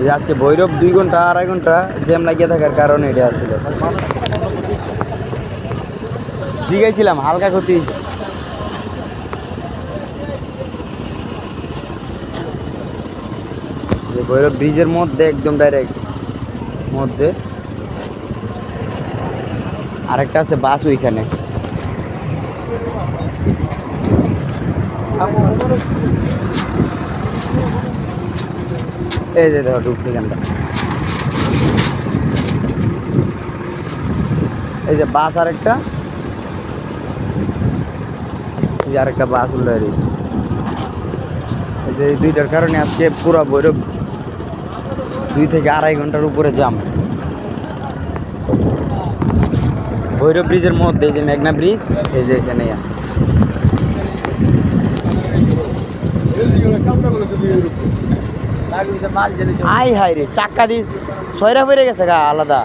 এই আজকে ভৈরব 2 ঘন্টা 2.5 ঘন্টা জ্যাম লাগিয়ে থাকার কারণে এটা আসছিল। দিঘাইছিলাম, হালকা ক্ষতি হয়েছে। ভৈরব ব্রিজের মধ্যে একদম ডাইরেক্ট মধ্যে আরেকটা আছে বাস ওইখানে। এই যে দেখো ঢুকছে এখানটা, এই যে বাস আরেকটা, এই যে আরেকটা বাস উল্লে রয়েছে। এই যে এই দুইটার কারণে আজকে পুরো ভৈরব 2 থেকে 2.5 ঘন্টার উপরে জ্যাম। ভৈরব ব্রিজের মধ্যে এই যে মেঘনা ব্রিজ, এই যে এখানে আই হাই রে চাক্কা দিস ছয়রা পড়ে গেছে গা আলাদা।